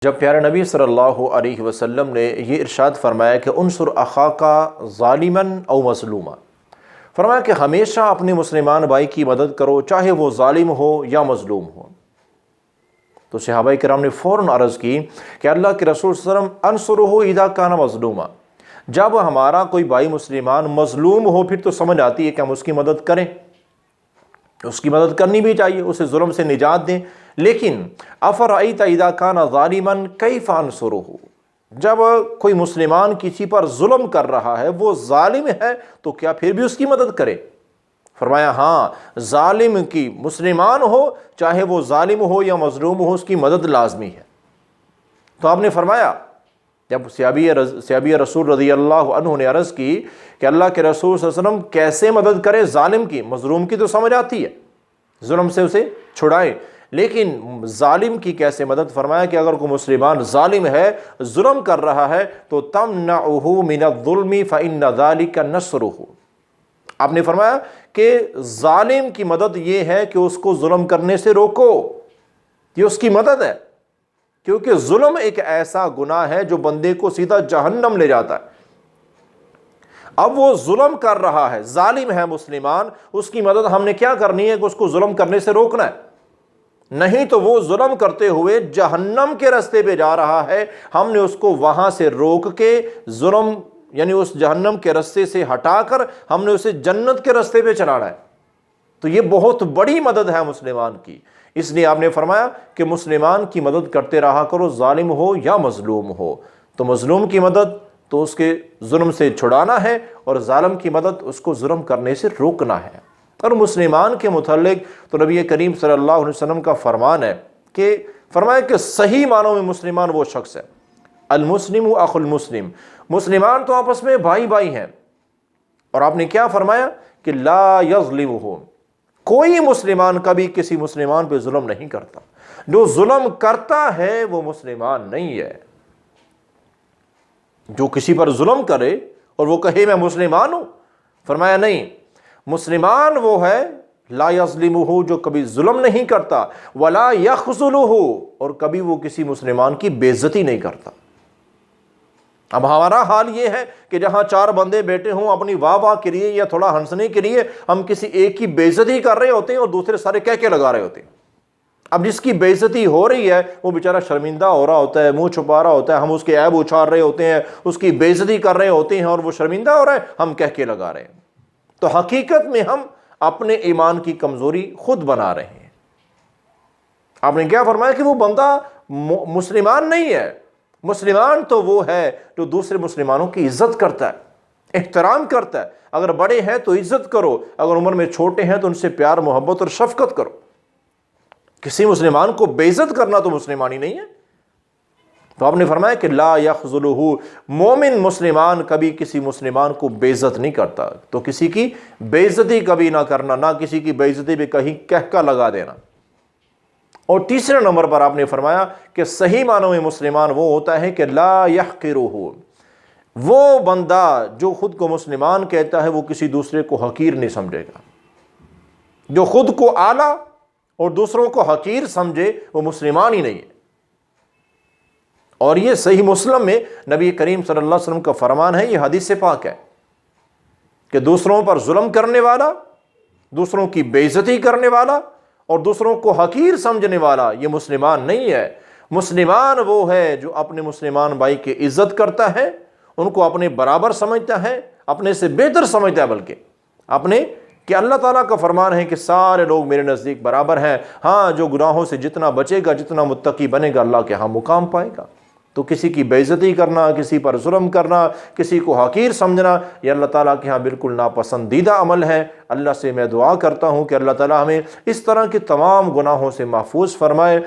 جب پیارے نبی صلی اللہ علیہ وسلم نے یہ ارشاد فرمایا کہ انصر اخاک ظالما او مظلوما، فرمایا کہ ہمیشہ اپنے مسلمان بھائی کی مدد کرو چاہے وہ ظالم ہو یا مظلوم ہو، تو صحابہ کرام نے فوراً عرض کی کہ اللہ کے رسول صلی اللہ علیہ وسلم انصرہ اذا کان مظلوما، جب ہمارا کوئی بھائی مسلمان مظلوم ہو پھر تو سمجھ آتی ہے کہ ہم اس کی مدد کریں، اس کی مدد کرنی بھی چاہیے، اسے ظلم سے نجات دیں۔ لیکن افرأیت اذا کان ظالما کیف انصرہ، جب کوئی مسلمان کسی پر ظلم کر رہا ہے، وہ ظالم ہے، تو کیا پھر بھی اس کی مدد کرے؟ فرمایا ہاں، ظالم کی مسلمان ہو چاہے وہ ظالم ہو یا مظلوم ہو، اس کی مدد لازمی ہے۔ تو آپ نے فرمایا، جب صحابی رسول رضی اللہ عنہ نے عرض کی کہ اللہ کے رسول صلی اللہ علیہ وسلم کیسے مدد کرے ظالم کی، مظلوم کی تو سمجھ آتی ہے، ظلم سے اسے چھڑائیں، لیکن ظالم کی کیسے مدد؟ فرمایا کہ اگر کوئی مسلمان ظالم ہے، ظلم کر رہا ہے، تو تمنعہ من الظلم فإن ذلک نصرہ، آپ نے فرمایا کہ ظالم کی مدد یہ ہے کہ اس کو ظلم کرنے سے روکو، یہ اس کی مدد ہے، کیونکہ ظلم ایک ایسا گناہ ہے جو بندے کو سیدھا جہنم لے جاتا ہے۔ اب وہ ظلم کر رہا ہے، ظالم ہے مسلمان، اس کی مدد ہم نے کیا کرنی ہے کہ اس کو ظلم کرنے سے روکنا ہے، نہیں تو وہ ظلم کرتے ہوئے جہنم کے راستے پہ جا رہا ہے، ہم نے اس کو وہاں سے روک کے ظلم یعنی اس جہنم کے راستے سے ہٹا کر ہم نے اسے جنت کے راستے پہ چلانا ہے۔ تو یہ بہت بڑی مدد ہے مسلمان کی، اس لیے آپ نے فرمایا کہ مسلمان کی مدد کرتے رہا کرو، ظالم ہو یا مظلوم ہو۔ تو مظلوم کی مدد تو اس کے ظلم سے چھڑانا ہے، اور ظالم کی مدد اس کو ظلم کرنے سے روکنا ہے۔ اور مسلمان کے متعلق تو نبی کریم صلی اللہ علیہ وسلم کا فرمان ہے کہ فرمایا کہ صحیح معنوں میں مسلمان وہ شخص ہے، المسلم اخو المسلم، مسلمان تو آپس میں بھائی بھائی ہیں۔ اور آپ نے کیا فرمایا کہ لا یظلمہ، کوئی مسلمان کبھی کسی مسلمان پہ ظلم نہیں کرتا، جو ظلم کرتا ہے وہ مسلمان نہیں ہے۔ جو کسی پر ظلم کرے اور وہ کہے میں مسلمان ہوں، فرمایا نہیں، مسلمان وہ ہے لا یظلمہ، جو کبھی ظلم نہیں کرتا، ولا یخذلہ، اور کبھی وہ کسی مسلمان کی بے عزتی نہیں کرتا۔ اب ہمارا حال یہ ہے کہ جہاں چار بندے بیٹھے ہوں اپنی واہ واہ کے لیے یا تھوڑا ہنسنے کے لیے، ہم کسی ایک کی بے عزتی کر رہے ہوتے ہیں اور دوسرے سارے کہہ کے لگا رہے ہوتے ہیں۔ اب جس کی بے عزتی ہو رہی ہے وہ بیچارہ شرمندہ ہو رہا ہوتا ہے، منہ چھپا رہا ہوتا ہے، ہم اس کے عیب اچھال رہے ہوتے ہیں، اس کی بے عزتی کر رہے ہوتے ہیں، اور وہ شرمندہ ہو رہا ہے، ہم کہہ کے لگا رہے ہیں۔ تو حقیقت میں ہم اپنے ایمان کی کمزوری خود بنا رہے ہیں۔ آپ نے کیا فرمایا کہ وہ بندہ مسلمان نہیں ہے، مسلمان تو وہ ہے جو دوسرے مسلمانوں کی عزت کرتا ہے، احترام کرتا ہے، اگر بڑے ہیں تو عزت کرو، اگر عمر میں چھوٹے ہیں تو ان سے پیار محبت اور شفقت کرو۔ کسی مسلمان کو بے عزت کرنا تو مسلمانی نہیں ہے۔ تو آپ نے فرمایا کہ لا یخذلہ، مومن مسلمان کبھی کسی مسلمان کو بے عزت نہیں کرتا، تو کسی کی بے عزتی کبھی نہ کرنا، نہ کسی کی بے عزتی پہ کہیں کہکا لگا دینا۔ اور تیسرے نمبر پر آپ نے فرمایا کہ صحیح معنوں میں مسلمان وہ ہوتا ہے کہ لا یحقرہ، وہ بندہ جو خود کو مسلمان کہتا ہے وہ کسی دوسرے کو حقیر نہیں سمجھے گا، جو خود کو اعلیٰ اور دوسروں کو حقیر سمجھے وہ مسلمان ہی نہیں ہے۔ اور یہ صحیح مسلم میں نبی کریم صلی اللہ علیہ وسلم کا فرمان ہے، یہ حدیث پاک ہے کہ دوسروں پر ظلم کرنے والا، دوسروں کی بے عزتی کرنے والا اور دوسروں کو حقیر سمجھنے والا یہ مسلمان نہیں ہے۔ مسلمان وہ ہے جو اپنے مسلمان بھائی کی عزت کرتا ہے، ان کو اپنے برابر سمجھتا ہے، اپنے سے بہتر سمجھتا ہے، بلکہ اپنے کہ اللہ تعالیٰ کا فرمان ہے کہ سارے لوگ میرے نزدیک برابر ہیں، ہاں جو گناہوں سے جتنا بچے گا، جتنا متقی بنے گا، اللہ کے ہاں مقام پائے گا۔ تو کسی کی بے عزتی کرنا، کسی پر ظلم کرنا، کسی کو حقیر سمجھنا، یہ اللہ تعالیٰ کے ہاں بالکل ناپسندیدہ عمل ہے۔ اللہ سے میں دعا کرتا ہوں کہ اللہ تعالیٰ ہمیں اس طرح کے تمام گناہوں سے محفوظ فرمائے۔